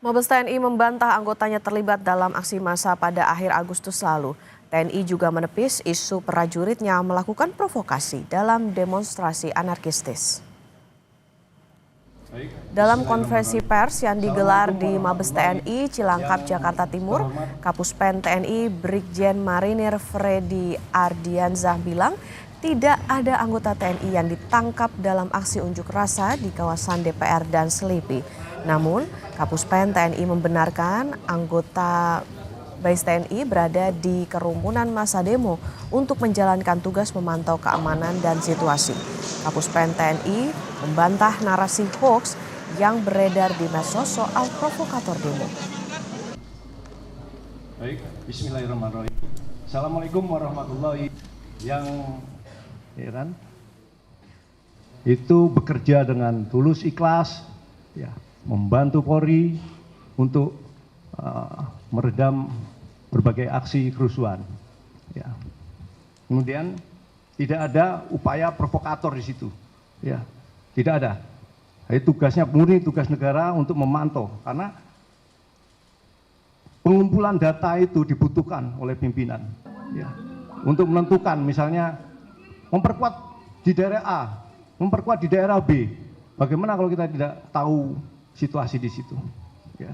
Mabes TNI membantah anggotanya terlibat dalam aksi massa pada akhir Agustus lalu. TNI juga menepis isu prajuritnya melakukan provokasi dalam demonstrasi anarkistis. Dalam konferensi pers yang digelar di Mabes TNI Cilangkap, Jakarta Timur, Kapuspen TNI Brigjen Marinir Freddy Ardianzah bilang tidak ada anggota TNI yang ditangkap dalam aksi unjuk rasa di kawasan DPR dan Selipi. Namun, Kapuspen TNI membenarkan anggota BAIS TNI berada di kerumunan massa demo untuk menjalankan tugas memantau keamanan dan situasi. Kapuspen TNI membantah narasi hoax yang beredar di medsos soal provokator demo. Baik, bismillahirrahmanirrahim. Assalamualaikum warahmatullahi yang itu bekerja dengan tulus ikhlas, ya, membantu Polri untuk meredam berbagai aksi kerusuhan. Ya. Kemudian tidak ada upaya provokator di situ, ya, tidak ada. Itu tugasnya murni tugas negara untuk memantau, karena pengumpulan data itu dibutuhkan oleh pimpinan, ya, untuk menentukan misalnya memperkuat di daerah A, memperkuat di daerah B. Bagaimana kalau kita tidak tahu situasi di situ, ya.